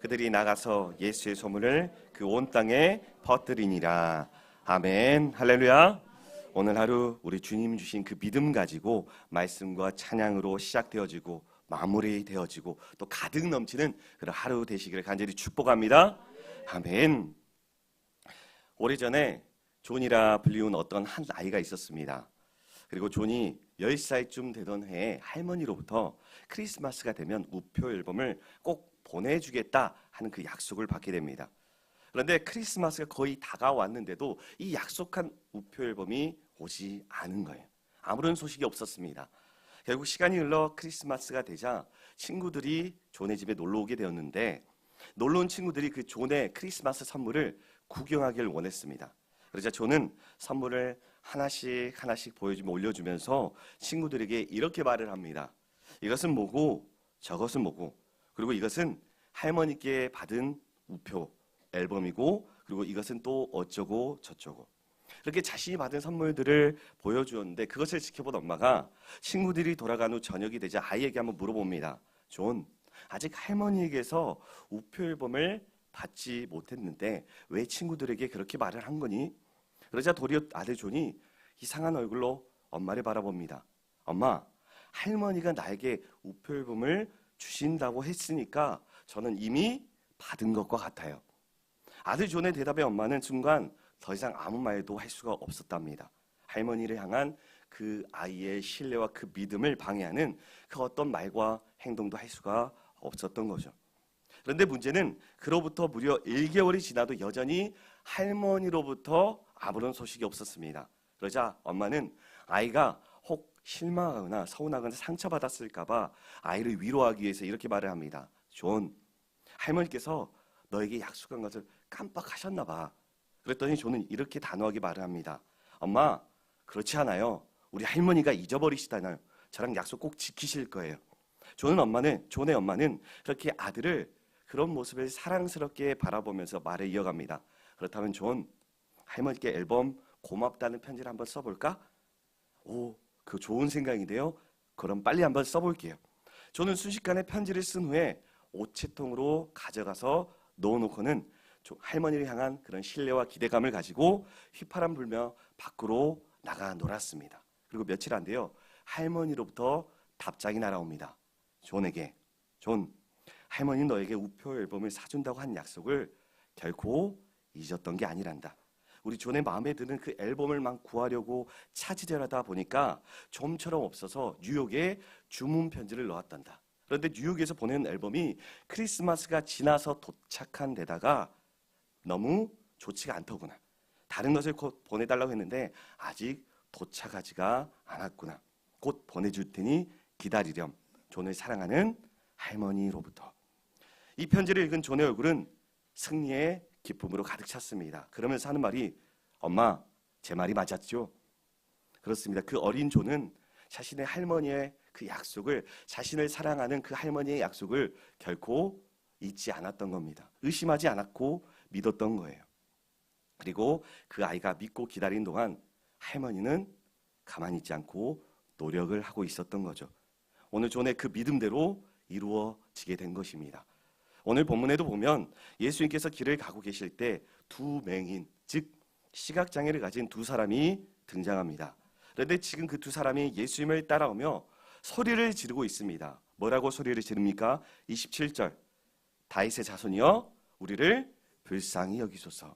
그들이 나가서 예수의 소문을 그 온 땅에 퍼뜨리니라. 아멘. 할렐루야. 오늘 하루 우리 주님 주신 그 믿음 가지고 말씀과 찬양으로 시작되어지고 마무리되어지고 또 가득 넘치는 그런 하루 되시기를 간절히 축복합니다. 아멘. 오래전에 존이라 불리운 어떤 한 아이가 있었습니다. 그리고 존이 10살쯤 되던 해에 할머니로부터 크리스마스가 되면 우표 앨범을 꼭 보내주겠다 하는 그 약속을 받게 됩니다. 그런데 크리스마스가 거의 다가왔는데도 이 약속한 우표 앨범이 오지 않은 거예요. 아무런 소식이 없었습니다. 결국 시간이 흘러 크리스마스가 되자 친구들이 존의 집에 놀러 오게 되었는데, 놀러 온 친구들이 그 존의 크리스마스 선물을 구경하기를 원했습니다. 그러자 존은 선물을 하나씩 보여주며 올려주면서 친구들에게 이렇게 말을 합니다. 이것은 뭐고 저것은 뭐고, 그리고 이것은 할머니께 받은 우표 앨범이고, 그리고 이것은 또 어쩌고 저쩌고, 이렇게 자신이 받은 선물들을 보여주었는데, 그것을 지켜본 엄마가 친구들이 돌아간 후 저녁이 되자 아이에게 한번 물어봅니다. 존, 아직 할머니에게서 우표 앨범을 받지 못했는데 왜 친구들에게 그렇게 말을 한 거니? 그러자 도리어 아들 존이 이상한 얼굴로 엄마를 바라봅니다. 엄마, 할머니가 나에게 우표 앨범을 주신다고 했으니까 저는 이미 받은 것과 같아요. 아들 존의 대답에 엄마는 순간 더 이상 아무 말도 할 수가 없었답니다. 할머니를 향한 그 아이의 신뢰와 그 믿음을 방해하는 그 어떤 말과 행동도 할 수가 없었던 거죠. 그런데 문제는 그로부터 무려 1개월이 지나도 여전히 할머니로부터 아무런 소식이 없었습니다. 그러자 엄마는 아이가 혹 실망하거나 서운하거나 상처받았을까 봐 아이를 위로하기 위해서 이렇게 말을 합니다. 존, 할머니께서 너에게 약속한 것을 깜빡하셨나 봐. 그랬더니 존은 이렇게 단호하게 말을 합니다. 엄마, 그렇지 않아요. 우리 할머니가 잊어버리시다나요. 저랑 약속 꼭 지키실 거예요. 존의 엄마는 그렇게 아들을 그런 모습을 사랑스럽게 바라보면서 말을 이어갑니다. 그렇다면 존, 할머니께 앨범 고맙다는 편지를 한번 써볼까? 오, 그거 좋은 생각인데요. 그럼 빨리 한번 써볼게요. 존은 순식간에 편지를 쓴 후에 오체통으로 가져가서 넣어놓고는 할머니를 향한 그런 신뢰와 기대감을 가지고 휘파람 불며 밖으로 나가 놀았습니다. 그리고 며칠 안 돼요. 할머니로부터 답장이 날아옵니다. 존에게, 존, 할머니 너에게 우표 앨범을 사준다고 한 약속을 결코 잊었던 게 아니란다. 우리 존의 마음에 드는 그 앨범을 막 구하려고 찾으려다 보니까 좀처럼 없어서 뉴욕에 주문 편지를 넣었단다. 그런데 뉴욕에서 보낸 앨범이 크리스마스가 지나서 도착한 데다가 너무 좋지가 않더구나. 다른 것을 곧 보내달라고 했는데 아직 도착하지가 않았구나. 곧 보내줄 테니 기다리렴. 존을 사랑하는 할머니로부터. 이 편지를 읽은 존의 얼굴은 승리의 기쁨으로 가득 찼습니다. 그러면서 하는 말이, 엄마, 제 말이 맞았죠? 그렇습니다. 그 어린 존은 자신의 할머니의 그 약속을, 자신을 사랑하는 그 할머니의 약속을 결코 잊지 않았던 겁니다. 의심하지 않았고 믿었던 거예요. 그리고 그 아이가 믿고 기다린 동안 할머니는 가만히 있지 않고 노력을 하고 있었던 거죠. 오늘 존의 그 믿음대로 이루어지게 된 것입니다. 오늘 본문에도 보면 예수님께서 길을 가고 계실 때 두 맹인, 즉 시각장애를 가진 두 사람이 등장합니다. 그런데 지금 그 두 사람이 예수님을 따라오며 소리를 지르고 있습니다. 뭐라고 소리를 지릅니까? 27절, 다윗의 자손이여 우리를 불쌍히 여기소서.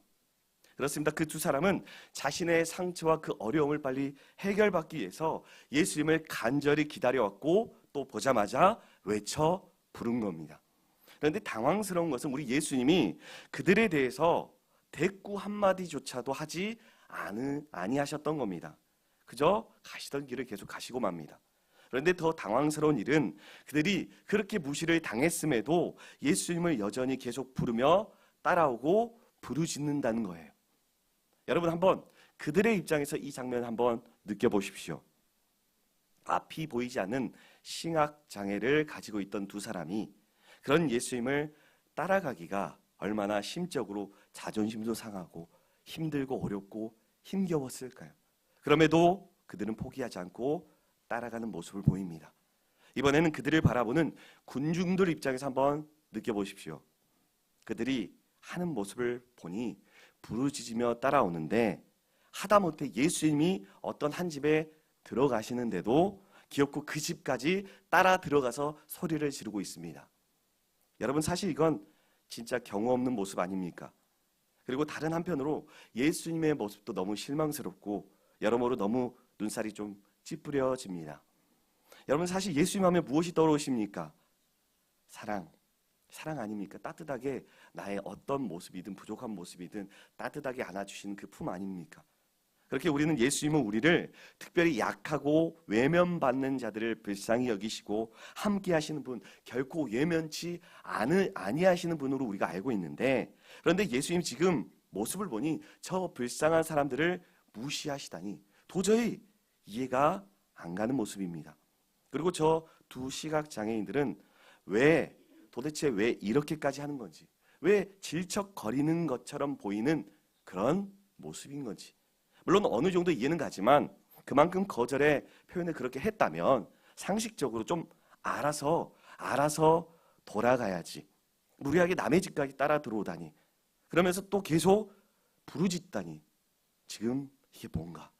그렇습니다. 그 두 사람은 자신의 상처와 그 어려움을 빨리 해결받기 위해서 예수님을 간절히 기다려왔고 또 보자마자 외쳐 부른 겁니다. 그런데 당황스러운 것은 우리 예수님이 그들에 대해서 대꾸 한마디조차도 하지 아니하셨던 겁니다. 그저 가시던 길을 계속 가시고 맙니다. 그런데 더 당황스러운 일은 그들이 그렇게 무시를 당했음에도 예수님을 여전히 계속 부르며 따라오고 부르짖는다는 거예요. 여러분 한번 그들의 입장에서 이 장면 한번 느껴보십시오. 앞이 보이지 않는 시각장애를 가지고 있던 두 사람이 그런 예수님을 따라가기가 얼마나 심적으로 자존심도 상하고 힘들고 어렵고 힘겨웠을까요? 그럼에도 그들은 포기하지 않고 따라가는 모습을 보입니다. 이번에는 그들을 바라보는 군중들 입장에서 한번 느껴보십시오. 그들이 하는 모습을 보니 부르짖으며 따라오는데 하다못해 예수님이 어떤 한 집에 들어가시는데도 기어코 그 집까지 따라 들어가서 소리를 지르고 있습니다. 여러분, 사실 이건 진짜 경우 없는 모습 아닙니까? 그리고 다른 한편으로 예수님의 모습도 너무 실망스럽고 여러모로 너무 눈살이 좀 찌푸려집니다. 여러분, 사실 예수님 하면 무엇이 떠오르십니까? 사랑 아닙니까? 따뜻하게 나의 어떤 모습이든 부족한 모습이든 따뜻하게 안아주시는 그 품 아닙니까? 그렇게 우리는 예수님은 우리를 특별히 약하고 외면받는 자들을 불쌍히 여기시고 함께 하시는 분, 결코 외면치 아니하시는 분으로 우리가 알고 있는데, 그런데 예수님 지금 모습을 보니 저 불쌍한 사람들을 무시하시다니 도저히 이해가 안 가는 모습입니다. 그리고 저 두 시각장애인들은 도대체 왜 이렇게까지 하는 건지, 왜 질척거리는 것처럼 보이는 그런 모습인 건지. 물론 어느 정도 이해는 가지만 그만큼 거절의 표현을 그렇게 했다면 상식적으로 좀 알아서 돌아가야지. 무리하게 남의 집까지 따라 들어오다니, 그러면서 또 계속 부르짖다니, 지금 이게 뭔가?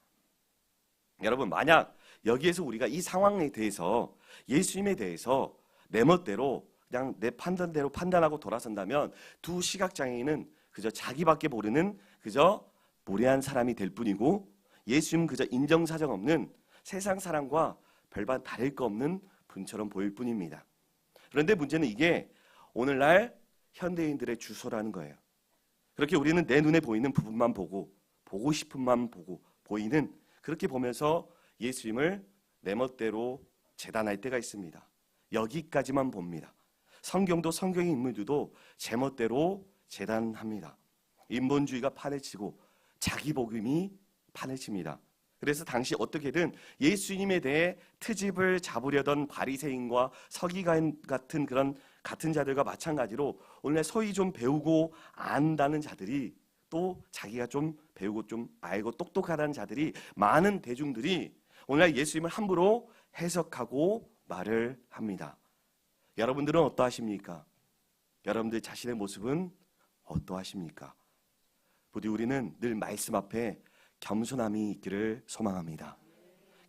여러분, 만약 여기에서 우리가 이 상황에 대해서, 예수님에 대해서 내 멋대로 그냥 내 판단대로 판단하고 돌아선다면 두 시각장애인은 그저 자기밖에 모르는 그저 무례한 사람이 될 뿐이고, 예수님은 그저 인정사정 없는 세상 사람과 별반 다를 거 없는 분처럼 보일 뿐입니다. 그런데 문제는 이게 오늘날 현대인들의 주소라는 거예요. 그렇게 우리는 내 눈에 보이는 부분만 보고 싶은만 보이는, 그렇게 보면서 예수님을 내 멋대로 재단할 때가 있습니다. 여기까지만 봅니다. 성경도 성경의 인물들도 제 멋대로 재단합니다. 인본주의가 판을 치고 자기 복음이 판을 칩니다. 그래서 당시 어떻게든 예수님에 대해 트집을 잡으려던 바리새인과 서기관 같은 그런 같은 자들과 마찬가지로 오늘 소위 좀 배우고 안다는 자들이, 또 자기가 좀 배우고 좀 알고 똑똑하다는 자들이, 많은 대중들이 오늘날 예수님을 함부로 해석하고 말을 합니다. 여러분들은 어떠하십니까? 여러분들 자신의 모습은 어떠하십니까? 부디 우리는 늘 말씀 앞에 겸손함이 있기를 소망합니다.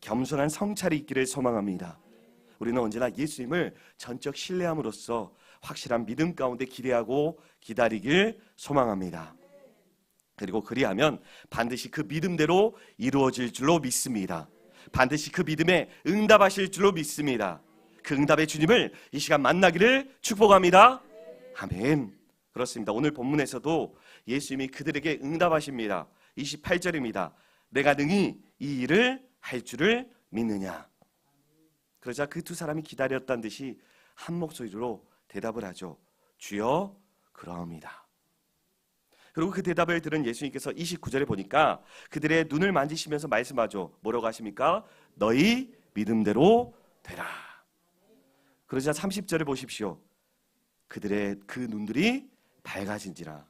겸손한 성찰이 있기를 소망합니다. 우리는 언제나 예수님을 전적 신뢰함으로써 확실한 믿음 가운데 기대하고 기다리길 소망합니다. 그리고 그리하면 반드시 그 믿음대로 이루어질 줄로 믿습니다. 반드시 그 믿음에 응답하실 줄로 믿습니다. 그 응답의 주님을 이 시간 만나기를 축복합니다. 아멘. 그렇습니다. 오늘 본문에서도 예수님이 그들에게 응답하십니다. 28절입니다. 내가 능히 이 일을 할 줄을 믿느냐. 그러자 그 두 사람이 기다렸다는 듯이 한 목소리로 대답을 하죠. 주여, 그러합니다. 그리고 그 대답을 들은 예수님께서 29절에 보니까 그들의 눈을 만지시면서 말씀하죠. 뭐라고 하십니까? 너희 믿음대로 되라. 그러자 30절을 보십시오. 그들의 그 눈들이 밝아진지라.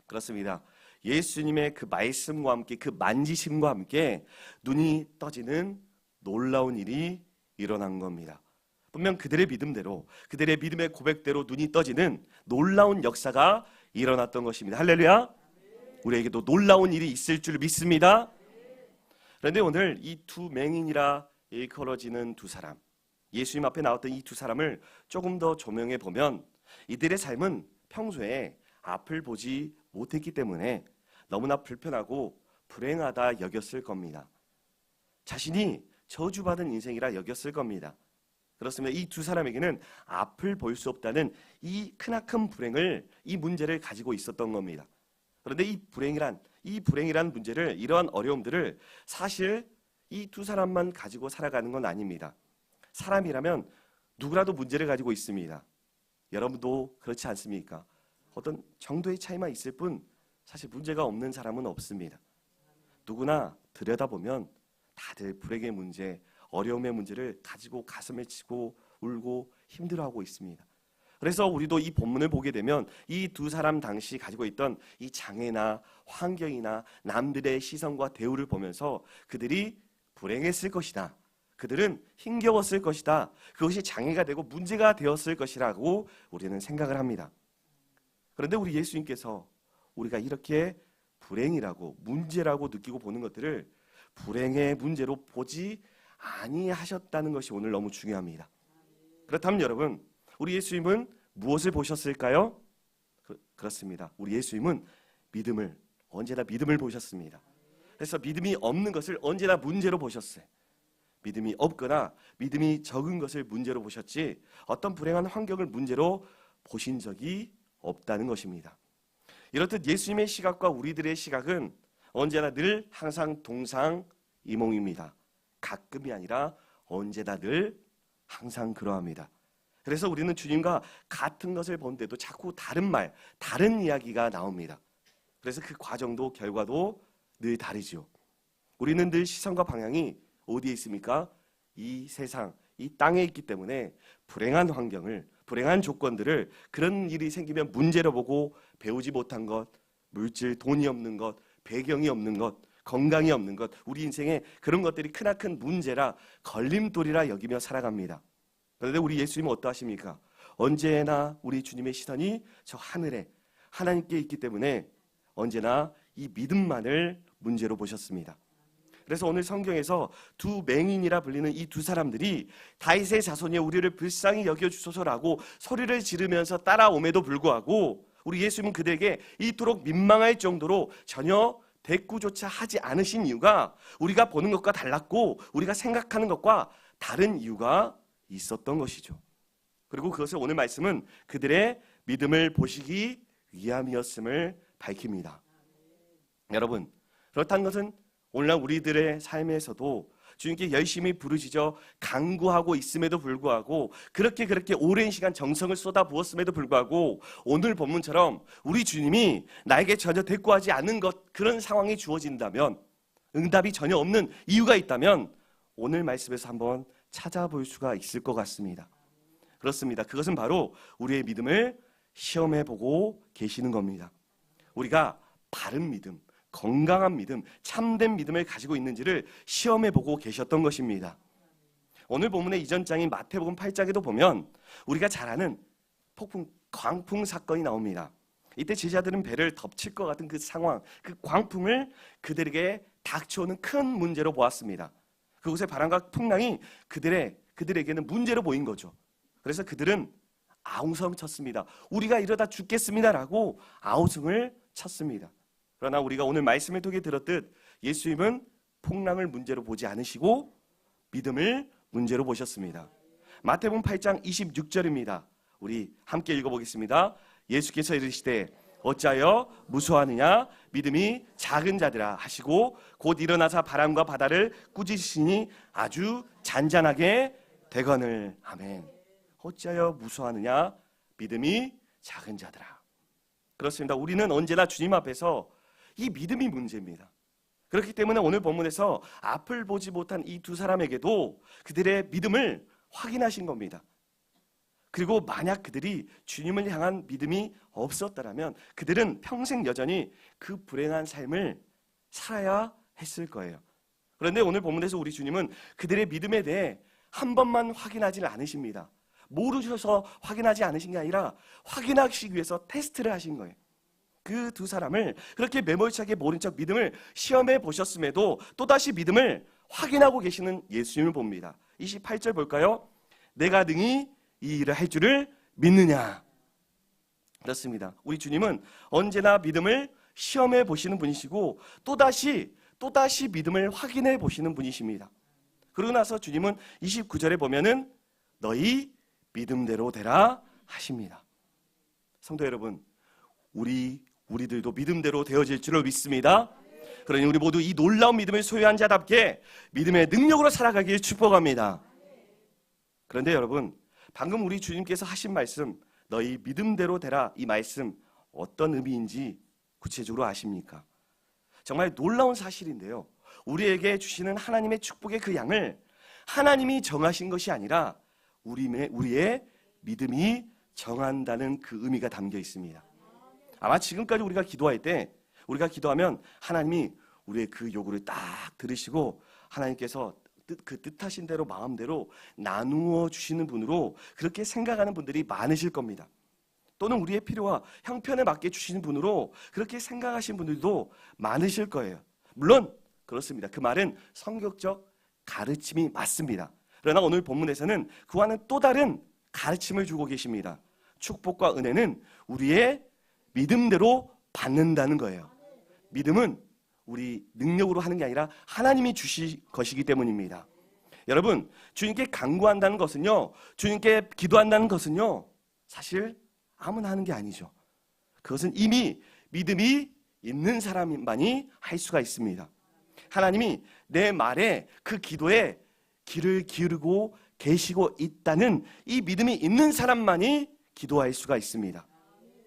그렇습니다. 예수님의 그 말씀과 함께, 그 만지심과 함께 눈이 떠지는 놀라운 일이 일어난 겁니다. 분명 그들의 믿음대로, 그들의 믿음의 고백대로 눈이 떠지는 놀라운 역사가 일어났던 것입니다. 할렐루야. 우리에게도 놀라운 일이 있을 줄 믿습니다. 그런데 오늘 이 두 맹인이라 일컬어지는 두 사람, 예수님 앞에 나왔던 이 두 사람을 조금 더 조명해 보면 이들의 삶은 평소에 앞을 보지 못했기 때문에 너무나 불편하고 불행하다 여겼을 겁니다. 자신이 저주받은 인생이라 여겼을 겁니다. 그렇습니다. 이 두 사람에게는 앞을 볼 수 없다는 이 크나큰 불행을, 이 문제를 가지고 있었던 겁니다. 그런데 이 불행이란 문제를, 이러한 어려움들을 사실 이 두 사람만 가지고 살아가는 건 아닙니다. 사람이라면 누구라도 문제를 가지고 있습니다. 여러분도 그렇지 않습니까? 어떤 정도의 차이만 있을 뿐 사실 문제가 없는 사람은 없습니다. 누구나 들여다보면 다들 불행의 문제, 어려움의 문제를 가지고 가슴을 치고 울고 힘들어하고 있습니다. 그래서 우리도 이 본문을 보게 되면 이 두 사람 당시 가지고 있던 이 장애나 환경이나 남들의 시선과 대우를 보면서 그들이 불행했을 것이다, 그들은 힘겨웠을 것이다, 그것이 장애가 되고 문제가 되었을 것이라고 우리는 생각을 합니다. 그런데 우리 예수님께서 우리가 이렇게 불행이라고 문제라고 느끼고 보는 것들을 불행의 문제로 보지 아니하셨다는 것이 오늘 너무 중요합니다. 그렇다면 여러분, 우리 예수님은 무엇을 보셨을까요? 그렇습니다. 우리 예수님은 언제나 믿음을 보셨습니다. 그래서 믿음이 없는 것을 언제나 문제로 보셨어요. 믿음이 없거나 믿음이 적은 것을 문제로 보셨지 어떤 불행한 환경을 문제로 보신 적이 없다는 것입니다. 이렇듯 예수님의 시각과 우리들의 시각은 언제나 늘 항상 동상이몽입니다. 가끔이 아니라 언제나 늘 항상 그러합니다. 그래서 우리는 주님과 같은 것을 본데도 자꾸 다른 말, 다른 이야기가 나옵니다. 그래서 그 과정도 결과도 늘 다르죠. 우리는 늘 시선과 방향이 어디에 있습니까? 이 세상, 이 땅에 있기 때문에 불행한 환경을, 불행한 조건들을 그런 일이 생기면 문제로 보고 배우지 못한 것, 물질, 돈이 없는 것, 배경이 없는 것, 건강이 없는 것, 우리 인생에 그런 것들이 크나큰 문제라 걸림돌이라 여기며 살아갑니다. 그런데 우리 예수님은 어떠하십니까? 언제나 우리 주님의 시선이 저 하늘에 하나님께 있기 때문에 언제나 이 믿음만을 문제로 보셨습니다. 그래서 오늘 성경에서 두 맹인이라 불리는 이 두 사람들이 다윗의 자손이 우리를 불쌍히 여겨주소서라고 소리를 지르면서 따라옴에도 불구하고 우리 예수님은 그들에게 이토록 민망할 정도로 전혀 대꾸조차 하지 않으신 이유가 우리가 보는 것과 달랐고 우리가 생각하는 것과 다른 이유가 있었던 것이죠. 그리고 그것을 오늘 말씀은 그들의 믿음을 보시기 위함이었음을 밝힙니다. 여러분, 그렇다는 것은 오늘날 우리들의 삶에서도 주님께 열심히 부르짖어 간구하고 있음에도 불구하고 그렇게 오랜 시간 정성을 쏟아부었음에도 불구하고 오늘 본문처럼 우리 주님이 나에게 전혀 대꾸하지 않는 것, 그런 상황이 주어진다면, 응답이 전혀 없는 이유가 있다면 오늘 말씀에서 한번 찾아볼 수가 있을 것 같습니다. 그렇습니다. 그것은 바로 우리의 믿음을 시험해보고 계시는 겁니다. 우리가 바른 믿음, 건강한 믿음, 참된 믿음을 가지고 있는지를 시험해보고 계셨던 것입니다. 오늘 본문의 이전 장인 마태복음 8장에도 보면 우리가 잘 아는 광풍 사건이 나옵니다. 이때 제자들은 배를 덮칠 것 같은 그 상황, 그 광풍을 그들에게 닥쳐오는 큰 문제로 보았습니다. 그곳의 바람과 풍랑이 그들에게는 문제로 보인 거죠. 그래서 그들은 아웅성 쳤습니다. 우리가 이러다 죽겠습니다라고 아우성을 쳤습니다. 그러나 우리가 오늘 말씀을 통해 들었듯 예수님은 풍랑을 문제로 보지 않으시고 믿음을 문제로 보셨습니다. 마태복음 8장 26절입니다. 우리 함께 읽어보겠습니다. 예수께서 이르시되 어찌하여 무수하느냐 믿음이 작은 자들아 하시고 곧 일어나사 바람과 바다를 꾸짖으시니 아주 잔잔하게 되거늘. 아멘. 어찌하여 무수하느냐 믿음이 작은 자들아. 그렇습니다. 우리는 언제나 주님 앞에서 이 믿음이 문제입니다. 그렇기 때문에 오늘 본문에서 앞을 보지 못한 이 두 사람에게도 그들의 믿음을 확인하신 겁니다. 그리고 만약 그들이 주님을 향한 믿음이 없었다면 그들은 평생 여전히 그 불행한 삶을 살아야 했을 거예요. 그런데 오늘 본문에서 우리 주님은 그들의 믿음에 대해 한 번만 확인하지 않으십니다. 모르셔서 확인하지 않으신 게 아니라 확인하시기 위해서 테스트를 하신 거예요. 그 두 사람을 그렇게 매몰차게 모른 척 믿음을 시험해 보셨음에도 또다시 믿음을 확인하고 계시는 예수님을 봅니다. 28절 볼까요? 내가 능히 이 일을 할 줄을 믿느냐. 그렇습니다. 우리 주님은 언제나 믿음을 시험해 보시는 분이시고 또다시 믿음을 확인해 보시는 분이십니다. 그러고 나서 주님은 29절에 보면은 너희 믿음대로 되라 하십니다. 성도 여러분, 우리들도 믿음대로 되어질 줄을 믿습니다. 그러니 우리 모두 이 놀라운 믿음을 소유한 자답게 믿음의 능력으로 살아가길 축복합니다. 그런데 여러분, 방금 우리 주님께서 하신 말씀 너희 믿음대로 되라, 이 말씀 어떤 의미인지 구체적으로 아십니까? 정말 놀라운 사실인데요, 우리에게 주시는 하나님의 축복의 그 양을 하나님이 정하신 것이 아니라 우리의 믿음이 정한다는 그 의미가 담겨 있습니다. 아마 지금까지 우리가 기도할 때, 우리가 기도하면 하나님이 우리의 그 요구를 딱 들으시고 하나님께서 그 뜻하신 대로 마음대로 나누어 주시는 분으로 그렇게 생각하는 분들이 많으실 겁니다. 또는 우리의 필요와 형편에 맞게 주시는 분으로 그렇게 생각하시는 분들도 많으실 거예요. 물론 그렇습니다. 그 말은 성경적 가르침이 맞습니다. 그러나 오늘 본문에서는 그와는 또 다른 가르침을 주고 계십니다. 축복과 은혜는 우리의 믿음대로 받는다는 거예요. 믿음은 우리 능력으로 하는 게 아니라 하나님이 주실 것이기 때문입니다. 여러분, 주님께 간구한다는 것은요, 주님께 기도한다는 것은요, 사실 아무나 하는 게 아니죠. 그것은 이미 믿음이 있는 사람만이 할 수가 있습니다. 하나님이 내 말에 그 기도에 귀를 기울이고 계시고 있다는 이 믿음이 있는 사람만이 기도할 수가 있습니다.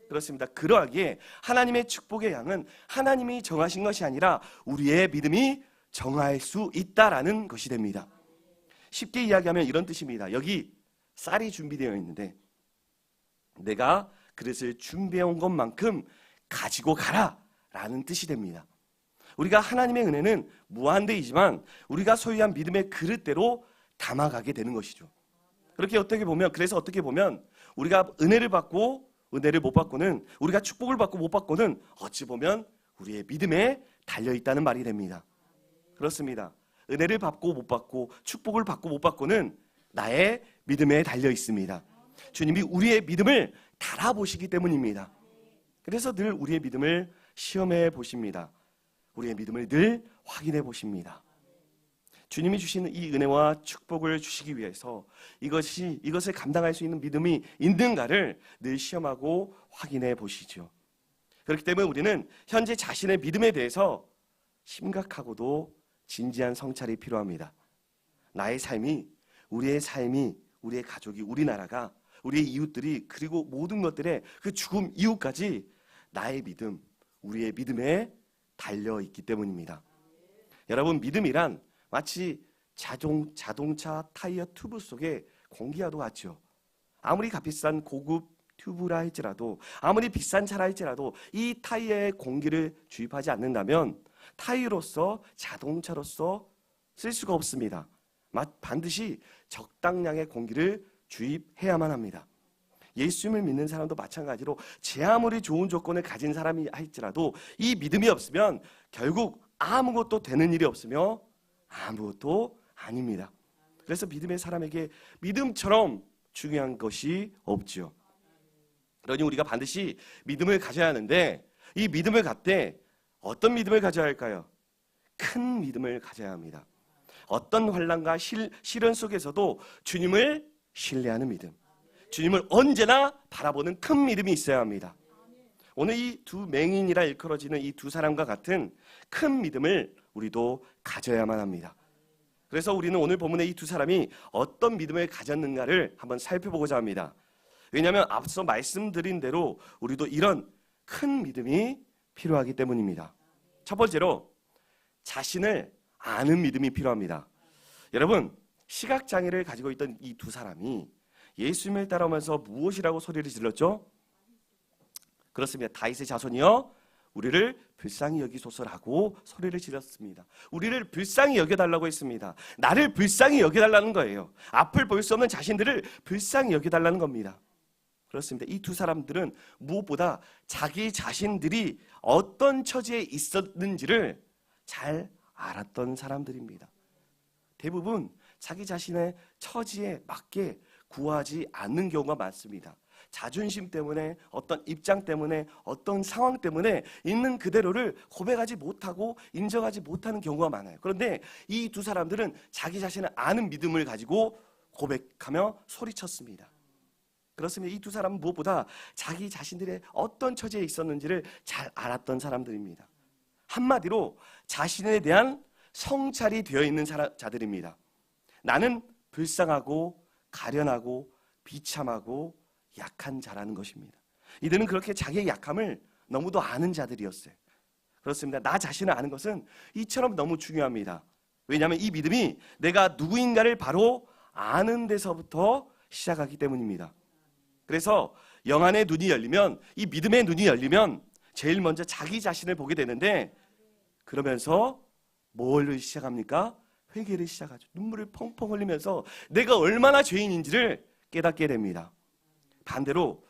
그렇습니다. 그러하기에 하나님의 축복의 양은 하나님이 정하신 것이 아니라 우리의 믿음이 정할 수 있다라는 것이 됩니다. 쉽게 이야기하면 이런 뜻입니다. 여기 쌀이 준비되어 있는데 내가 그릇을 준비해온 것만큼 가지고 가라 라는 뜻이 됩니다. 우리가 하나님의 은혜는 무한대이지만 우리가 소유한 믿음의 그릇대로 담아가게 되는 것이죠. 그래서 어떻게 보면 우리가 은혜를 받고 은혜를 못 받고는, 우리가 축복을 받고 못 받고는 어찌 보면 우리의 믿음에 달려있다는 말이 됩니다. 그렇습니다. 은혜를 받고 못 받고 축복을 받고 못 받고는 나의 믿음에 달려 있습니다. 주님이 우리의 믿음을 달아보시기 때문입니다. 그래서 늘 우리의 믿음을 시험해 보십니다. 우리의 믿음을 늘 확인해 보십니다. 주님이 주시는 이 은혜와 축복을 주시기 위해서 이것을 감당할 수 있는 믿음이 있는가를 늘 시험하고 확인해 보시죠. 그렇기 때문에 우리는 현재 자신의 믿음에 대해서 심각하고도 진지한 성찰이 필요합니다. 나의 삶이, 우리의 삶이, 우리의 가족이, 우리나라가, 우리의 이웃들이, 그리고 모든 것들의 그 죽음 이후까지 나의 믿음, 우리의 믿음에 달려있기 때문입니다. 여러분, 믿음이란 마치 자동차 타이어 튜브 속에 공기와도 같죠. 아무리 값비싼 고급 튜브라 할지라도, 아무리 비싼 차라 할지라도 이 타이어에 공기를 주입하지 않는다면 타이어로서, 자동차로서 쓸 수가 없습니다. 반드시 적당량의 공기를 주입해야만 합니다. 예수님을 믿는 사람도 마찬가지로 제 아무리 좋은 조건을 가진 사람이 할지라도 이 믿음이 없으면 결국 아무것도 되는 일이 없으며 아무것도 아닙니다. 그래서 믿음의 사람에게 믿음처럼 중요한 것이 없죠. 그러니 우리가 반드시 믿음을 가져야 하는데, 이 믿음을 갖되 어떤 믿음을 가져야 할까요? 큰 믿음을 가져야 합니다. 어떤 환난과 시련 속에서도 주님을 신뢰하는 믿음, 주님을 언제나 바라보는 큰 믿음이 있어야 합니다. 오늘 이 두 맹인이라 일컬어지는 이 두 사람과 같은 큰 믿음을 우리도 가져야만 합니다. 그래서 우리는 오늘 본문의 이 두 사람이 어떤 믿음을 가졌는가를 한번 살펴보고자 합니다. 왜냐하면 앞서 말씀드린 대로 우리도 이런 큰 믿음이 필요하기 때문입니다. 첫 번째로 자신을 아는 믿음이 필요합니다. 여러분, 시각장애를 가지고 있던 이 두 사람이 예수님을 따라오면서 무엇이라고 소리를 질렀죠? 그렇습니다. 다윗의 자손이여 우리를 불쌍히 여기소서라고 소리를 질렀습니다. 우리를 불쌍히 여겨달라고 했습니다. 나를 불쌍히 여겨달라는 거예요. 앞을 볼 수 없는 자신들을 불쌍히 여겨달라는 겁니다. 그렇습니다. 이 두 사람들은 무엇보다 자기 자신들이 어떤 처지에 있었는지를 잘 알았던 사람들입니다. 대부분 자기 자신의 처지에 맞게 구하지 않는 경우가 많습니다. 자존심 때문에, 어떤 입장 때문에, 어떤 상황 때문에 있는 그대로를 고백하지 못하고 인정하지 못하는 경우가 많아요. 그런데 이 두 사람들은 자기 자신을 아는 믿음을 가지고 고백하며 소리쳤습니다. 그렇습니다. 이 두 사람은 무엇보다 자기 자신들의 어떤 처지에 있었는지를 잘 알았던 사람들입니다. 한마디로 자신에 대한 성찰이 되어 있는 자들입니다. 나는 불쌍하고 가련하고 비참하고 약한 자라는 것입니다. 이들은 그렇게 자기의 약함을 너무도 아는 자들이었어요. 그렇습니다. 나 자신을 아는 것은 이처럼 너무 중요합니다. 왜냐하면 이 믿음이 내가 누구인가를 바로 아는 데서부터 시작하기 때문입니다. 그래서 영안의 눈이 열리면, 이 믿음의 눈이 열리면 제일 먼저 자기 자신을 보게 되는데, 그러면서 뭘 시작합니까? 회개를 시작하죠. 눈물을 펑펑 흘리면서 내가 얼마나 죄인인지를 깨닫게 됩니다. 반대로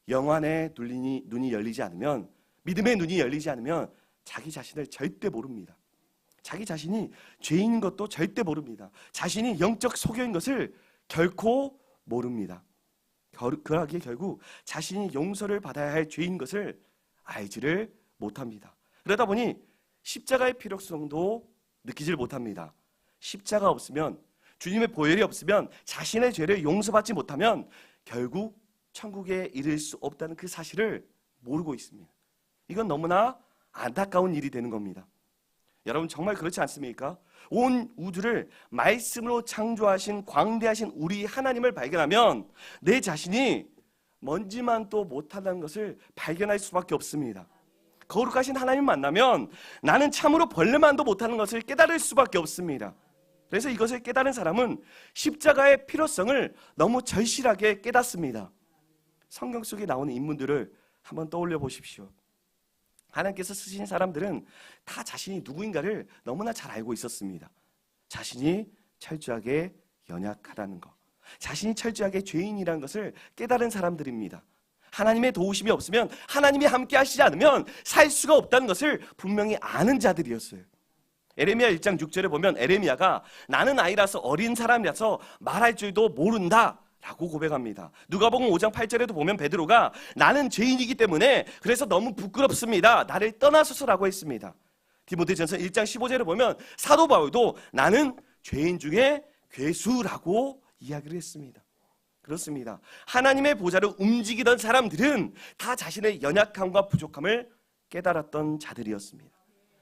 영안의 눈이 열리지 않으면, 믿음의 눈이 열리지 않으면 자기 자신을 절대 모릅니다. 자기 자신이 죄인인 것도 절대 모릅니다. 자신이 영적 소경인 것을 결코 모릅니다. 그러기에 결국 자신이 용서를 받아야 할 죄인 것을 알지를 못합니다. 그러다 보니 십자가의 필요성도 느끼질 못합니다. 십자가 없으면, 주님의 보혈이 없으면, 자신의 죄를 용서받지 못하면 결국 천국에 이를 수 없다는 그 사실을 모르고 있습니다. 이건 너무나 안타까운 일이 되는 겁니다. 여러분, 정말 그렇지 않습니까? 온 우주를 말씀으로 창조하신 광대하신 우리 하나님을 발견하면 내 자신이 먼지만도 못하다는 것을 발견할 수밖에 없습니다. 거룩하신 하나님 만나면 나는 참으로 벌레만도 못하는 것을 깨달을 수밖에 없습니다. 그래서 이것을 깨달은 사람은 십자가의 필요성을 너무 절실하게 깨닫습니다. 성경 속에 나오는 인물들을 한번 떠올려 보십시오. 하나님께서 쓰신 사람들은 다 자신이 누구인가를 너무나 잘 알고 있었습니다. 자신이 철저하게 연약하다는 것, 자신이 철저하게 죄인이라는 것을 깨달은 사람들입니다. 하나님의 도우심이 없으면, 하나님이 함께 하시지 않으면 살 수가 없다는 것을 분명히 아는 자들이었어요. 에레미야 1장 6절에 보면 에레미야가 나는 아이라서 어린 사람이라서 말할 줄도 모른다 라고 고백합니다. 누가복음 5장 8절에도 보면 베드로가 나는 죄인이기 때문에 그래서 너무 부끄럽습니다, 나를 떠나소서라고 했습니다. 디모데전서 1장 15절에 보면 사도 바울도 나는 죄인 중에 괴수라고 이야기를 했습니다. 그렇습니다. 하나님의 보좌를 움직이던 사람들은 다 자신의 연약함과 부족함을 깨달았던 자들이었습니다.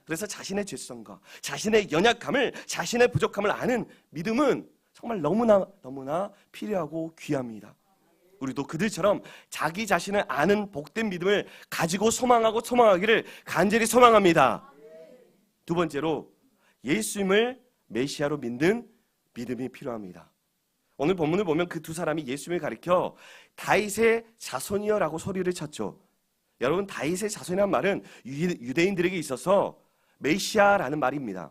그래서 자신의 죄성과 자신의 연약함을, 자신의 부족함을 아는 믿음은 정말 너무나 필요하고 귀합니다. 우리도 그들처럼 자기 자신을 아는 복된 믿음을 가지고 소망하기를 간절히 소망합니다. 두 번째로, 예수님을 메시아로 믿는 믿음이 필요합니다. 오늘 본문을 보면 그 두 사람이 예수님을 가리켜 다윗의 자손이여라고 소리를 쳤죠. 여러분, 다윗의 자손이라는 말은 유대인들에게 있어서 메시아라는 말입니다.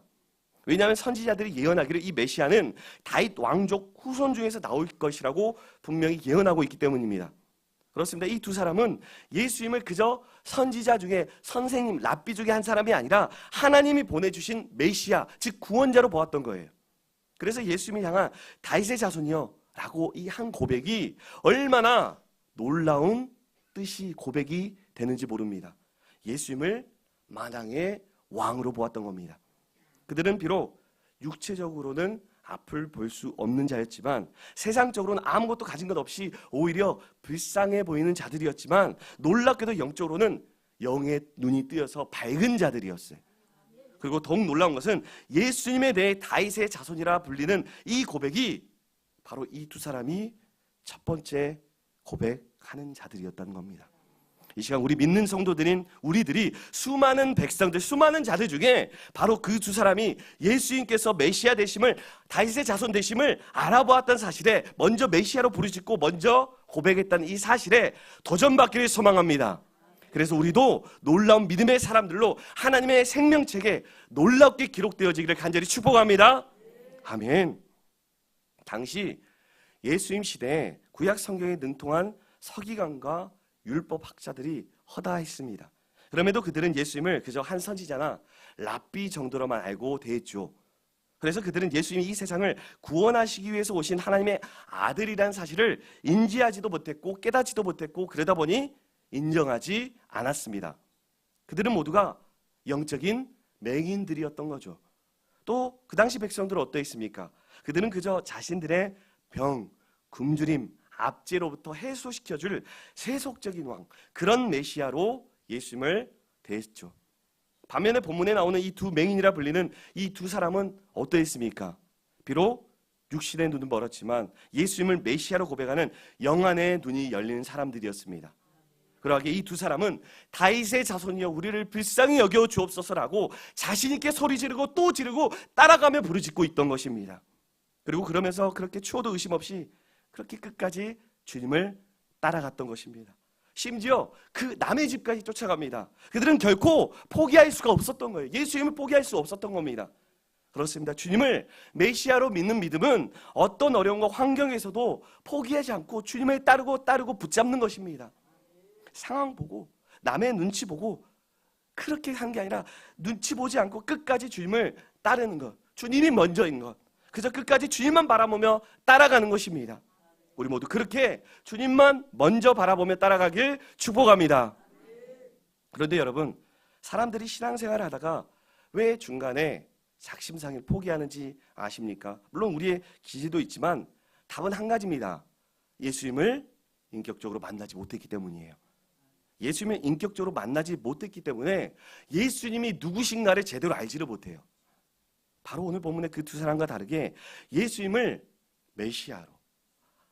왜냐하면 선지자들이 예언하기를 이 메시아는 다윗 왕족 후손 중에서 나올 것이라고 분명히 예언하고 있기 때문입니다. 그렇습니다. 이 두 사람은 예수님을 그저 선지자 중에 선생님, 랍비 중에 한 사람이 아니라 하나님이 보내주신 메시아, 즉 구원자로 보았던 거예요. 그래서 예수님을 향한 다윗의 자손이여 라고 이 한 고백이 얼마나 놀라운 뜻이 고백이 되는지 모릅니다. 예수님을 만왕의 왕으로 보았던 겁니다. 그들은 비록 육체적으로는 앞을 볼 수 없는 자였지만, 세상적으로는 아무것도 가진 것 없이 오히려 불쌍해 보이는 자들이었지만, 놀랍게도 영적으로는 영의 눈이 뜨여서 밝은 자들이었어요. 그리고 더욱 놀라운 것은 예수님에 대해 다윗의 자손이라 불리는 이 고백이 바로 이 두 사람이 첫 번째 고백하는 자들이었다는 겁니다. 이 시간 우리 믿는 성도들인 우리들이 수많은 백성들, 수많은 자들 중에 바로 그 두 사람이 예수님께서 메시아 되심을, 다윗의 자손 되심을 알아보았던 사실에 먼저 메시아로 부르짖고 먼저 고백했다는 이 사실에 도전받기를 소망합니다. 그래서 우리도 놀라운 믿음의 사람들로 하나님의 생명책에 놀랍게 기록되어지기를 간절히 축복합니다. 아멘. 당시 예수님 시대에 구약 성경에 능통한 서기관과 율법 학자들이 허다했습니다. 그럼에도 그들은 예수님을 그저 한 선지자나 랍비 정도로만 알고 대했죠. 그래서 그들은 예수님이 이 세상을 구원하시기 위해서 오신 하나님의 아들이라는 사실을 인지하지도 못했고 깨닫지도 못했고, 그러다 보니 인정하지 않았습니다. 그들은 모두가 영적인 맹인들이었던 거죠. 또 그 당시 백성들은 어떠했습니까? 그들은 그저 자신들의 병, 굶주림, 압제로부터 해소시켜줄 세속적인 왕, 그런 메시아로 예수님을 대했죠. 반면에 본문에 나오는 이 두 맹인이라 불리는 이 두 사람은 어떠했습니까? 비록 육신의 눈은 멀었지만 예수님을 메시아로 고백하는 영안의 눈이 열리는 사람들이었습니다. 그러하게 이 두 사람은 다윗의 자손이여 우리를 불쌍히 여겨 주옵소서라고 자신 있게 소리 지르고 또 지르고 따라가며 부르짖고 있던 것입니다. 그리고 그러면서 그렇게 추워도 의심 없이 그렇게 끝까지 주님을 따라갔던 것입니다. 심지어 그 남의 집까지 쫓아갑니다. 그들은 결코 포기할 수가 없었던 거예요. 예수님을 포기할 수 없었던 겁니다. 그렇습니다. 주님을 메시아로 믿는 믿음은 어떤 어려움과 환경에서도 포기하지 않고 주님을 따르고 붙잡는 것입니다. 상황 보고 남의 눈치 보고 그렇게 한 게 아니라 눈치 보지 않고 끝까지 주님을 따르는 것, 주님이 먼저인 것, 그저 끝까지 주님만 바라보며 따라가는 것입니다. 우리 모두 그렇게 주님만 먼저 바라보며 따라가길 축복합니다. 그런데 여러분, 사람들이 신앙생활을 하다가 왜 중간에 작심삼일 포기하는지 아십니까? 물론 우리의 기지도 있지만 답은 한 가지입니다. 예수님을 인격적으로 만나지 못했기 때문이에요. 예수님을 인격적으로 만나지 못했기 때문에 예수님이 누구신가를 제대로 알지를 못해요. 바로 오늘 본문의 그 두 사람과 다르게 예수님을 메시아로,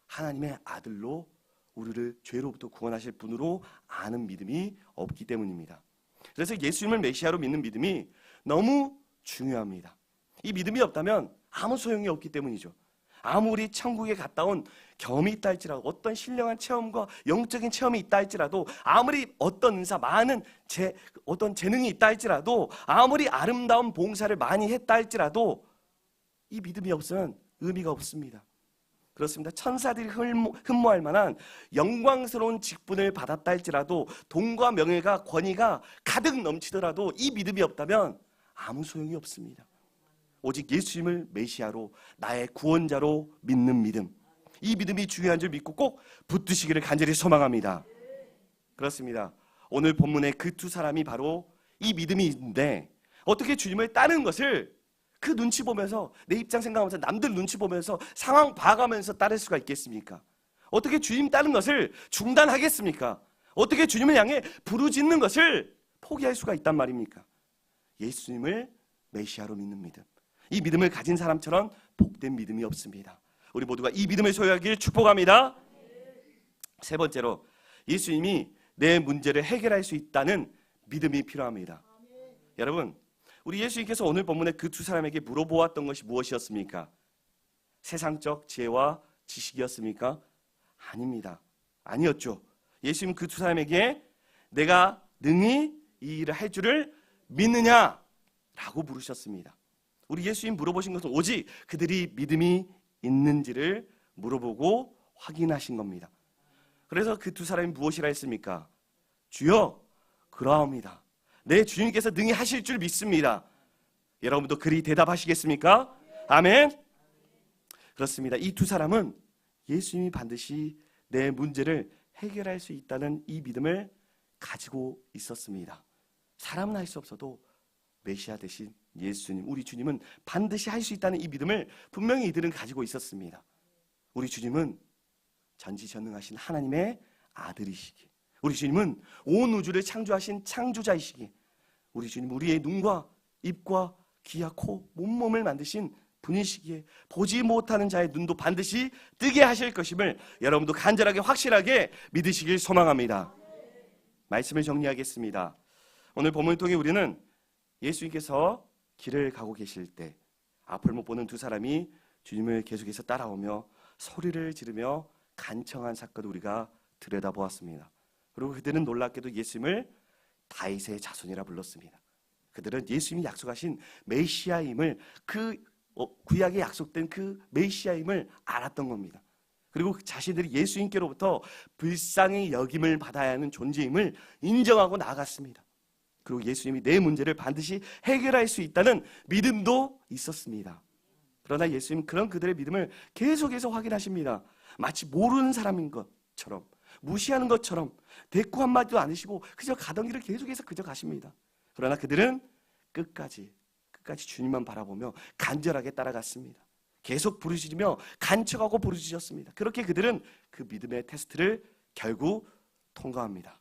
하나님의 아들로 우리를 죄로부터 구원하실 분으로 아는 믿음이 없기 때문입니다. 그래서 예수님을 메시아로 믿는 믿음이 너무 중요합니다. 이 믿음이 없다면 아무 소용이 없기 때문이죠. 아무리 천국에 갔다 온 경험이 있다 할지라도, 어떤 신령한 체험과 영적인 체험이 있다 할지라도, 아무리 어떤 은사, 많은 어떤 재능이 있다 할지라도, 아무리 아름다운 봉사를 많이 했다 할지라도 이 믿음이 없으면 의미가 없습니다. 그렇습니다. 천사들이 흠모할 만한 영광스러운 직분을 받았다 할지라도, 돈과 명예가, 권위가 가득 넘치더라도 이 믿음이 없다면 아무 소용이 없습니다. 오직 예수님을 메시아로, 나의 구원자로 믿는 믿음, 이 믿음이 중요한 줄 믿고 꼭 붙드시기를 간절히 소망합니다. 그렇습니다. 오늘 본문의 그 두 사람이 바로 이 믿음이 있는데, 어떻게 주님을 따르는 것을 그 눈치 보면서, 내 입장 생각하면서, 남들 눈치 보면서, 상황 봐가면서 따를 수가 있겠습니까? 어떻게 주님 따르는 것을 중단하겠습니까? 어떻게 주님을 향해 부르짖는 것을 포기할 수가 있단 말입니까? 예수님을 메시아로 믿는 믿음, 이 믿음을 가진 사람처럼 복된 믿음이 없습니다. 우리 모두가 이 믿음을 소유하길 축복합니다. 세 번째로, 예수님이 내 문제를 해결할 수 있다는 믿음이 필요합니다. 여러분, 우리 예수님께서 오늘 본문에 그 두 사람에게 물어보았던 것이 무엇이었습니까? 세상적 지혜와 지식이었습니까? 아닙니다. 아니었죠. 예수님 그 두 사람에게 내가 능히 이 일을 할 줄을 믿느냐? 라고 물으셨습니다. 우리 예수님 물어보신 것은 오직 그들이 믿음이 있는지를 물어보고 확인하신 겁니다. 그래서 그 두 사람이 무엇이라 했습니까? 주여, 그러하옵니다. 내 주님께서 능히 하실 줄 믿습니다. 여러분도 그리 대답하시겠습니까? 아멘. 그렇습니다. 이 두 사람은 예수님이 반드시 내 문제를 해결할 수 있다는 이 믿음을 가지고 있었습니다. 사람은 할 수 없어도 메시아 대신 예수님, 우리 주님은 반드시 할 수 있다는 이 믿음을 분명히 이들은 가지고 있었습니다. 우리 주님은 전지전능하신 하나님의 아들이시기, 우리 주님은 온 우주를 창조하신 창조자이시기, 우리 주님 우리의 눈과 입과 귀와 코, 몸을 만드신 분이시기에 보지 못하는 자의 눈도 반드시 뜨게 하실 것임을 여러분도 간절하게 확실하게 믿으시길 소망합니다. 말씀을 정리하겠습니다. 오늘 본문을 통해 우리는 예수님께서 길을 가고 계실 때 앞을 못 보는 두 사람이 주님을 계속해서 따라오며 소리를 지르며 간청한 사건을 우리가 들여다보았습니다. 그리고 그들은 놀랍게도 예수님을 다윗의 자손이라 불렀습니다. 그들은 예수님이 약속하신 메시아임을, 그 구약에 약속된 그 메시아임을 알았던 겁니다. 그리고 자신들이 예수님께로부터 불쌍히 여김을 받아야 하는 존재임을 인정하고 나아갔습니다. 그리고 예수님이 내 문제를 반드시 해결할 수 있다는 믿음도 있었습니다. 그러나 예수님은 그런 그들의 믿음을 계속해서 확인하십니다. 마치 모르는 사람인 것처럼, 무시하는 것처럼 대꾸 한마디도 안 하시고 그저 가던 길을 계속해서 그저 가십니다. 그러나 그들은 끝까지 주님만 바라보며 간절하게 따라갔습니다. 계속 부르짖으며 간청하고 부르짖었습니다. 그렇게 그들은 그 믿음의 테스트를 결국 통과합니다.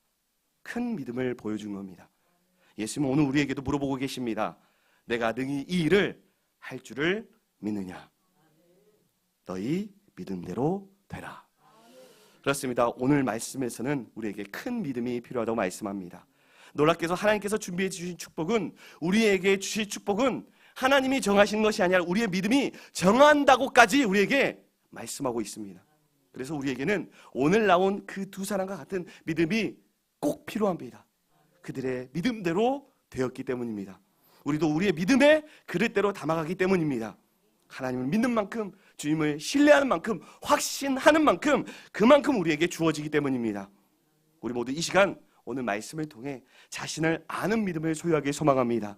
큰 믿음을 보여준 겁니다. 예수님은 오늘 우리에게도 물어보고 계십니다. 내가 능히 이 일을 할 줄을 믿느냐? 너희 믿음대로 되라. 그렇습니다. 오늘 말씀에서는 우리에게 큰 믿음이 필요하다고 말씀합니다. 놀랍게도 하나님께서 준비해 주신 축복은, 우리에게 주실 축복은 하나님이 정하신 것이 아니라 우리의 믿음이 정한다고까지 우리에게 말씀하고 있습니다. 그래서 우리에게는 오늘 나온 그 두 사람과 같은 믿음이 꼭 필요합니다. 그들의 믿음대로 되었기 때문입니다. 우리도 우리의 믿음의 그릇대로 담아가기 때문입니다. 하나님을 믿는 만큼, 주님을 신뢰하는 만큼, 확신하는 만큼, 그만큼 우리에게 주어지기 때문입니다. 우리 모두 이 시간 오늘 말씀을 통해 자신을 아는 믿음을 소유하길 소망합니다.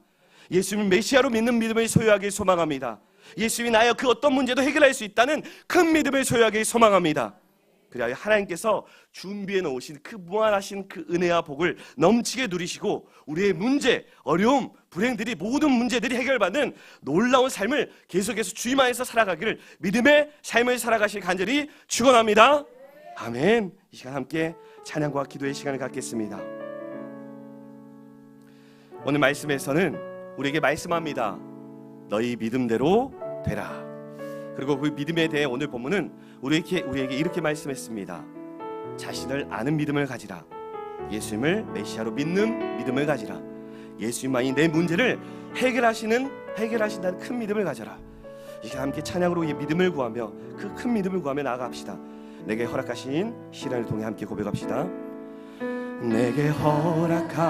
예수님 메시아로 믿는 믿음을 소유하길 소망합니다. 예수님이 나의 그 어떤 문제도 해결할 수 있다는 큰 믿음을 소유하길 소망합니다. 그래야 하나님께서 준비해 놓으신 그 무한하신 그 은혜와 복을 넘치게 누리시고 우리의 문제, 어려움, 불행들이 모든 문제들이 해결받는 놀라운 삶을 계속해서 주님 안에서 살아가기를 믿음의 삶을 살아가실 간절히 축원합니다. 아멘. 이 시간 함께 찬양과 기도의 시간을 갖겠습니다. 오늘 말씀에서는 우리에게 말씀합니다. 너희 믿음대로 되라. 그리고 그 믿음에 대해 오늘 본문은 우리에게 이렇게 말씀했습니다. 자신을 아는 믿음을 가지라. 예수님을 메시아로 믿는 믿음을 가지라. 예수님만이 내 문제를 해결하신다는 큰 믿음을 가져라. 이제 함께 찬양으로 이 믿음을 구하며 그 큰 믿음을 구하며 나아갑시다. 내게 허락하신 시간을 통해 함께 고백합시다. 내게 허락하